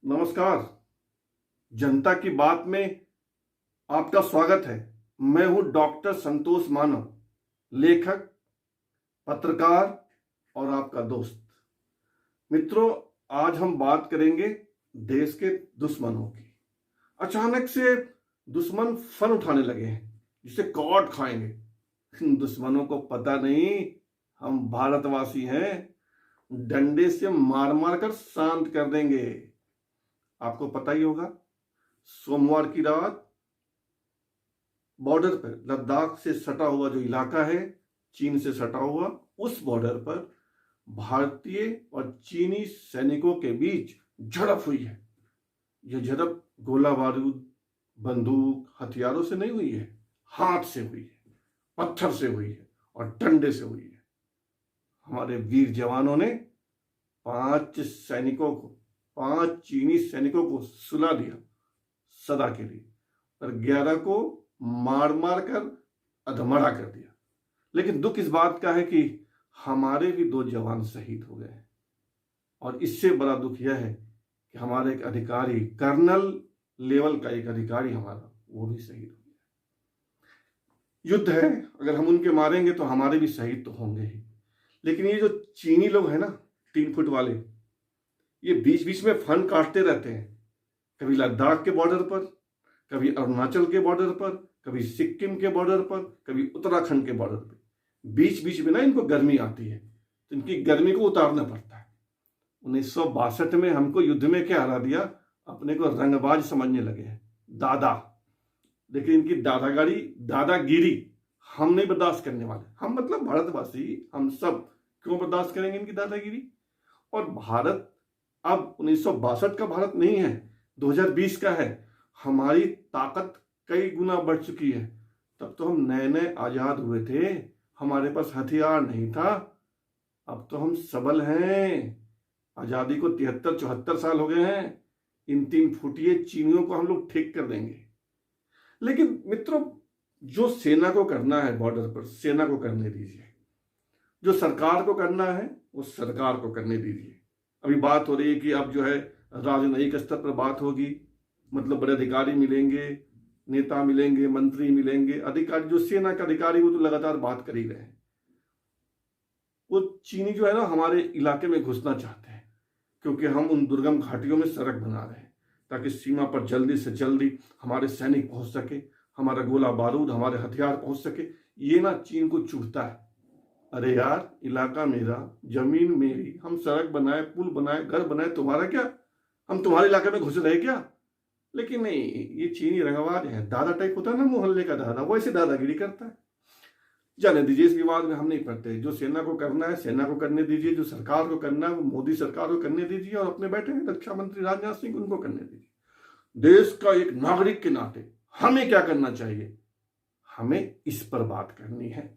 नमस्कार। जनता की बात में आपका स्वागत है। मैं हूं डॉक्टर संतोष मानव, लेखक, पत्रकार और आपका दोस्त। मित्रों, आज हम बात करेंगे देश के दुश्मनों की। अचानक से दुश्मन फन उठाने लगे हैं जिसे कौड़ खाएंगे। इन दुश्मनों को पता नहीं हम भारतवासी हैं, डंडे से मार मार कर शांत कर देंगे। आपको पता ही होगा, सोमवार की रात बॉर्डर पर लद्दाख से सटा हुआ जो इलाका है, चीन से सटा हुआ, उस बॉर्डर पर भारतीय और चीनी सैनिकों के बीच झड़प हुई है। यह झड़प गोला बारूद, बंदूक, हथियारों से नहीं हुई है, हाथ से हुई है, पत्थर से हुई है और डंडे से हुई है। हमारे वीर जवानों ने 5 चीनी सैनिकों को सुला दिया सदा के लिए, और 11 को मार मार कर अधमरा कर दिया। लेकिन दुख इस बात का है कि हमारे भी 2 जवान शहीद हो गए, और इससे बड़ा दुख यह है कि हमारे एक अधिकारी, कर्नल लेवल का एक अधिकारी हमारा, वो भी शहीद हो गया। युद्ध है, अगर हम उनके मारेंगे तो हमारे भी शहीद तो होंगे ही। लेकिन ये जो चीनी लोग हैं ना, 3 फुट वाले, ये बीच बीच में फन काटते रहते हैं। कभी लद्दाख के बॉर्डर पर, कभी अरुणाचल के बॉर्डर पर, कभी सिक्किम के बॉर्डर पर, कभी उत्तराखंड के बॉर्डर पर। बीच बीच में ना इनको गर्मी आती है, तो इनकी गर्मी को उतारना पड़ता है। 1962 में हमको युद्ध में क्या हरा दिया, अपने को रंगबाज समझने लगे हैं, दादा। लेकिन इनकी दादागिरी हम नहीं बर्दाश्त करने वाले। हम मतलब भारतवासी, हम सब क्यों बर्दाश्त करेंगे इनकी दादागिरी। और भारत अब 1962 का भारत नहीं है, 2020 का है। हमारी ताकत कई गुना बढ़ चुकी है। तब तो हम नए नए आजाद हुए थे, हमारे पास हथियार नहीं था। अब तो हम सबल हैं। आजादी को 73-74 साल हो गए हैं। इन 3 फुटिये चीनियों को हम लोग ठीक कर देंगे। लेकिन मित्रों, जो सेना को करना है बॉर्डर पर, सेना को करने दीजिए। जो सरकार को करना है वो सरकार को करने दीजिए। अभी बात हो रही है कि अब जो है राजनयिक स्तर पर बात होगी, मतलब बड़े अधिकारी मिलेंगे, नेता मिलेंगे, मंत्री मिलेंगे, अधिकारी, जो सेना के अधिकारी वो तो लगातार बात कर ही रहे हैं। वो चीनी जो है ना, हमारे इलाके में घुसना चाहते हैं, क्योंकि हम उन दुर्गम घाटियों में सड़क बना रहे हैं ताकि सीमा पर जल्दी से जल्दी हमारे सैनिक पहुंच सके, हमारा गोला बारूद, हमारे हथियार पहुंच सके। ये ना चीन को चुभता है। अरे यार, इलाका मेरा, जमीन मेरी, हम सड़क बनाए, पुल बनाए, घर बनाए, तुम्हारा क्या? हम तुम्हारे इलाके में घुस रहे क्या? लेकिन नहीं, ये चीनी रंगबाज है। दादा टाइप होता है ना, मोहल्ले का दादा, वो ऐसे दादागिरी करता है। जाने दीजिए, इस विवाद में हम नहीं पड़ते। जो सेना को करना है सेना को करने दीजिए, जो सरकार को करना है वो मोदी सरकार को करने दीजिए, और अपने बैठे हैं रक्षा मंत्री राजनाथ सिंह, उनको करने दीजिए। देश का एक नागरिक के नाते हमें क्या करना चाहिए, हमें इस पर बात करनी है।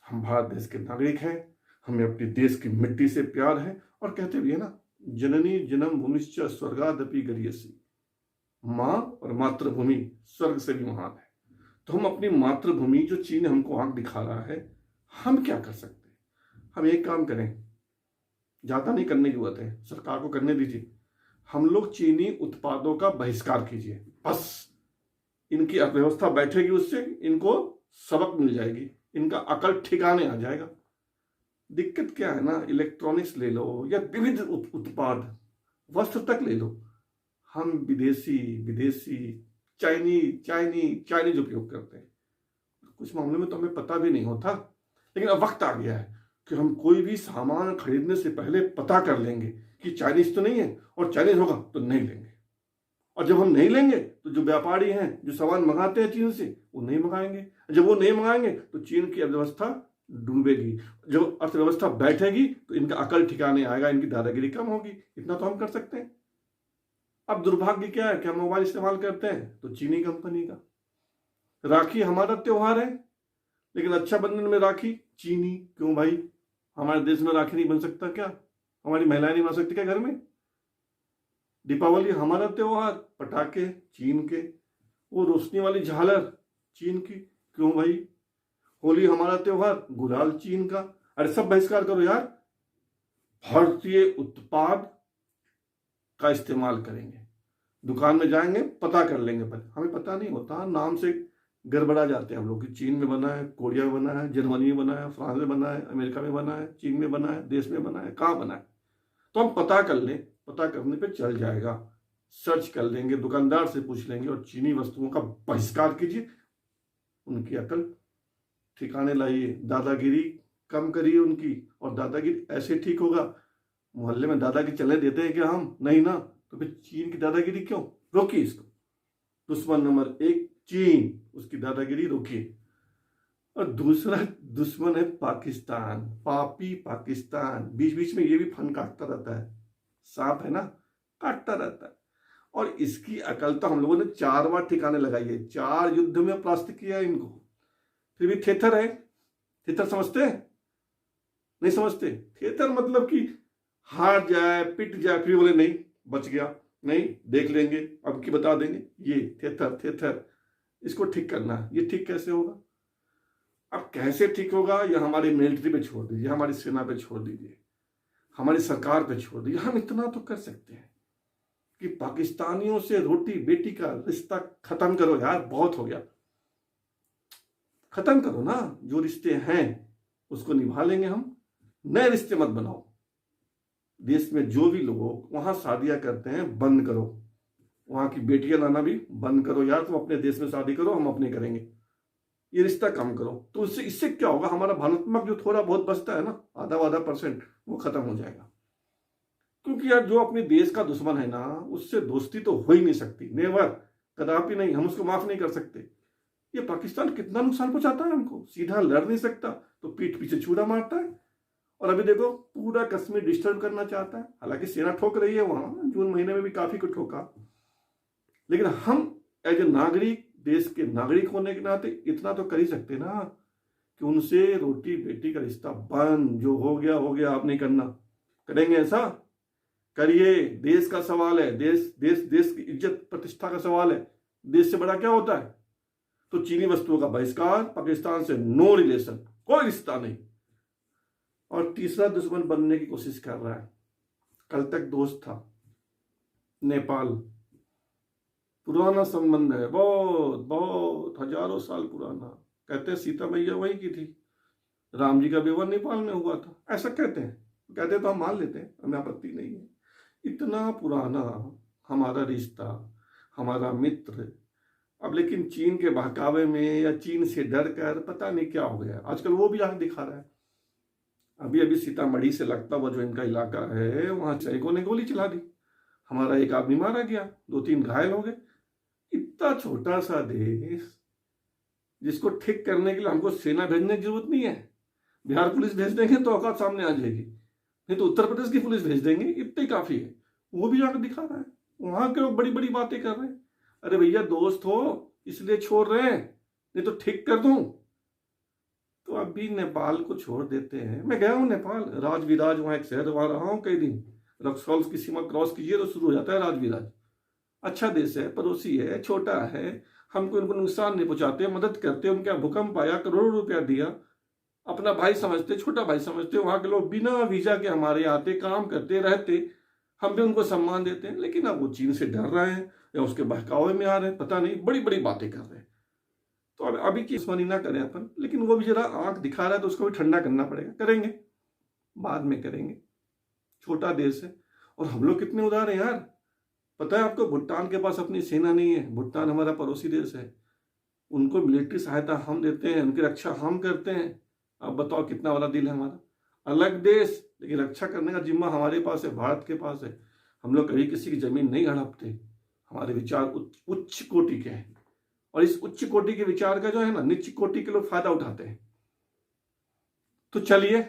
हम भारत देश के नागरिक हैं, हमें अपने देश की मिट्टी से प्यार है, और कहते भी है ना, जननी जन्म भूमिश्च स्वर्गादपि गरीयसी। माँ और मातृभूमि स्वर्ग से भी महान है। तो हम अपनी मातृभूमि, जो चीन हमको आंख दिखा रहा है, हम क्या कर सकते हैं? हम एक काम करें, ज्यादा नहीं करने की जरूरत है, सरकार को करने दीजिए। हम लोग चीनी उत्पादों का बहिष्कार कीजिए, बस। इनकी अर्थव्यवस्था बैठेगी, उससे इनको सबक मिल जाएगी, इनका अकल ठिकाने आ जाएगा। दिक्कत क्या है ना, इलेक्ट्रॉनिक्स ले लो या विविध उत्पाद, वस्त्र तक ले लो, हम विदेशी चाइनीज उपयोग करते हैं। कुछ मामलों में तो हमें पता भी नहीं होता। लेकिन अब वक्त आ गया है कि हम कोई भी सामान खरीदने से पहले पता कर लेंगे कि चाइनीज तो नहीं है, और चाइनीज होगा तो नहीं लेंगे। और जब हम नहीं लेंगे तो जो व्यापारी हैं, जो सामान मंगाते हैं चीन से, वो नहीं मंगाएंगे। जब वो नहीं मंगाएंगे तो चीन की अर्थव्यवस्था डूबेगी। जब अर्थव्यवस्था बैठेगी तो इनका अकल ठिकाने आएगा, इनकी दादागिरी कम होगी। इतना तो हम कर सकते हैं। अब दुर्भाग्य क्या है कि हम मोबाइल इस्तेमाल करते हैं तो चीनी कंपनी का। राखी हमारा त्योहार है, लेकिन रक्षाबंधन में राखी चीनी क्यों भाई? हमारे देश में राखी नहीं बन सकता क्या? हमारी महिलाएं नहीं बना सकती क्या घर में? दीपावली हमारा त्योहार, पटाखे चीन के, वो रोशनी वाली झालर चीन की क्यों भाई? होली हमारा त्योहार, गुलाल चीन का। अरे सब बहिष्कार करो यार। भारतीय उत्पाद का इस्तेमाल करेंगे। दुकान में जाएंगे, पता कर लेंगे, पहले हमें पता नहीं होता, नाम से गड़बड़ा जाते हैं हम लोग कि चीन में बना है, कोरिया में बना है, जर्मनी में बना है, फ्रांस में बना है, अमेरिका में बना है, चीन में बना है, देश में बना है, कहाँ बना है। तो हम पता कर लें, पता करने पे चल जाएगा, सर्च कर लेंगे, दुकानदार से पूछ लेंगे और चीनी वस्तुओं का बहिष्कार कीजिए। उनकी अकल ठिकाने लाइए, दादागिरी कम करिए उनकी। और दादागिरी ऐसे ठीक होगा, मोहल्ले में दादागिरी चलने देते हैं क्या हम? नहीं ना। तो फिर चीन की दादागिरी क्यों? रोकिए इसको। दुश्मन नंबर 1 चीन, उसकी दादागिरी रोकिए। और दूसरा दुश्मन है पाकिस्तान, पापी पाकिस्तान। बीच बीच में ये भी फन काटता रहता है, सांप है ना, काटता रहता है। और इसकी अकल तो हम लोगों ने 4 बार ठिकाने लगाई है, 4 युद्ध में परास्त किया इनको, फिर भी थेथर है। थेथर समझते हैं? नहीं समझते। थेथर मतलब कि हार जाए, पिट जाए, फिर बोले नहीं बच गया, नहीं देख लेंगे, अब की बता देंगे। ये थेथर, थेथर इसको ठीक करना है। ये ठीक कैसे होगा? अब कैसे ठीक होगा, यह हमारी मिलिट्री पे छोड़ दीजिए, हमारी सेना पे छोड़ दीजिए, हमारी सरकार पे छोड़ दीजिए। हम इतना तो कर सकते हैं कि पाकिस्तानियों से रोटी बेटी का रिश्ता खत्म करो यार, बहुत हो गया। खत्म करो ना, जो रिश्ते हैं उसको निभा लेंगे हम, नए रिश्ते मत बनाओ। देश में जो भी लोग वहां शादियां करते हैं बंद करो, वहां की बेटियां लाना भी बंद करो यार। तुम अपने देश में शादी करो, हम अपने करेंगे। ये रिश्ता कम करो। तो इससे क्या होगा, हमारा भावनात्मक जो थोड़ा बहुत बचता है ना, आधा %, वो खत्म हो जाएगा। क्योंकि यार जो अपने देश का दुश्मन है ना, उससे दोस्ती तो हो ही नहीं सकती, नेवर, कदापि नहीं। हम उसको माफ नहीं कर सकते। ये पाकिस्तान कितना नुकसान पहुंचाता है हमको, सीधा लड़ नहीं सकता तो पीठ पीछे छुरा मारता है। और अभी देखो पूरा कश्मीर डिस्टर्ब करना चाहता है। हालांकि सेना ठोक रही है वहां, जून महीने में भी काफी कुछ ठोका, लेकिन हम एज ए नागरिक, देश के नागरिक होने के नाते इतना तो कर ही सकते ना कि उनसे रोटी बेटी का रिश्ता बंद। जो हो गया हो गया, आप नहीं करना। करेंगे ऐसा? करिए। देश का सवाल है, देश की इज्जत प्रतिष्ठा का सवाल है। देश से बड़ा क्या होता है? तो चीनी वस्तुओं का बहिष्कार, पाकिस्तान से नो रिलेशन, कोई रिश्ता नहीं। और तीसरा दुश्मन बनने की कोशिश कर रहा है। कल तक दोस्त था, नेपाल, पुराना संबंध है, बहुत बहुत हजारों साल पुराना। कहते हैं सीता मैया वही की थी, राम जी का विवाह नेपाल में हुआ था, ऐसा कहते हैं। कहते तो हम मान लेते हैं, हमें आपत्ति नहीं है। इतना पुराना हमारा रिश्ता, हमारा मित्र। अब लेकिन चीन के बहकावे में या चीन से डर कर पता नहीं क्या हो गया, आजकल वो भी आंख दिखा रहा है। अभी अभी सीतामढ़ी से लगता हुआ जो इनका इलाका है, वहां सैनिकों ने गोली चला दी, हमारा एक आदमी मारा गया, 2-3 घायल हो गए। इतना छोटा सा देश जिसको ठीक करने के लिए हमको सेना भेजने की जरूरत नहीं है। बिहार पुलिस भेज देंगे तो औकात सामने आ जाएगी, नहीं तो उत्तर प्रदेश की पुलिस भेज देंगे, इतना ही काफी है। वो भी आगे दिखा रहा है, वहां के लोग बड़ी बड़ी बातें कर रहे हैं। अरे भैया दोस्त हो इसलिए छोड़ रहे हैं, नहीं तो ठीक कर दूं। तो अभी नेपाल को छोड़ देते हैं। मैं गया हूं नेपाल, राजविराज वहां एक शहर, वहां रहा हूं कई दिन। रक्सौल की सीमा क्रॉस कीजिए तो शुरू हो जाता है राजविराज। अच्छा देश है, पड़ोसी है, छोटा है, हमको इनको नुकसान नहीं पहुंचाते, मदद करते। उनके यहाँ भूकंप आया, करोड़ों रुपया दिया, अपना भाई समझते, छोटा भाई समझते। वहां के लोग बिना वीजा के हमारे आते, काम करते, रहते, हम भी उनको सम्मान देते हैं। लेकिन अब वो चीन से डर रहे हैं या उसके बहकावे में आ रहे हैं, पता नहीं, बड़ी बड़ी बातें कर रहे हैं। तो अब अभी की दुश्मनी ना करें अपन, लेकिन वो भी जरा आंख दिखा रहा है तो उसको भी ठंडा करना पड़ेगा। करेंगे, बाद में करेंगे, छोटा देश है। और हम लोग कितने उदार हैं यार। पता है आपको, भूटान के पास अपनी सेना नहीं है। भूटान हमारा पड़ोसी देश है, उनको मिलिट्री सहायता हम देते हैं, उनकी रक्षा हम करते हैं। अब बताओ कितना बड़ा दिल है हमारा। अलग देश, लेकिन रक्षा करने का जिम्मा हमारे पास है, भारत के पास है। हम लोग कभी किसी की जमीन नहीं हड़पते। हमारे विचार उच्च कोटि के हैं, और इस उच्च कोटि के विचार का जो है ना, नीच कोटि के लोग फायदा उठाते हैं। तो चलिए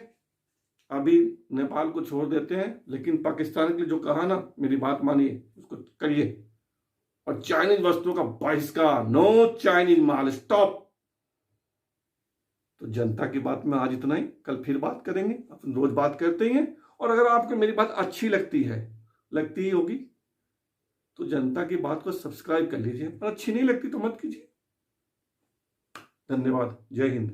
अभी नेपाल को छोड़ देते हैं, लेकिन पाकिस्तान के लिए जो कहा ना, मेरी बात मानिए, उसको करिए। और चाइनीज वस्तुओं का बहिष्कार, नो चाइनीज माल, स्टॉप। तो जनता की बात में आज इतना ही, कल फिर बात करेंगे। अपन रोज बात करते ही हैं। और अगर आपको मेरी बात अच्छी लगती ही होगी, तो जनता की बात को सब्सक्राइब कर लीजिए, और अच्छी नहीं लगती तो मत कीजिए। धन्यवाद। जय हिंद।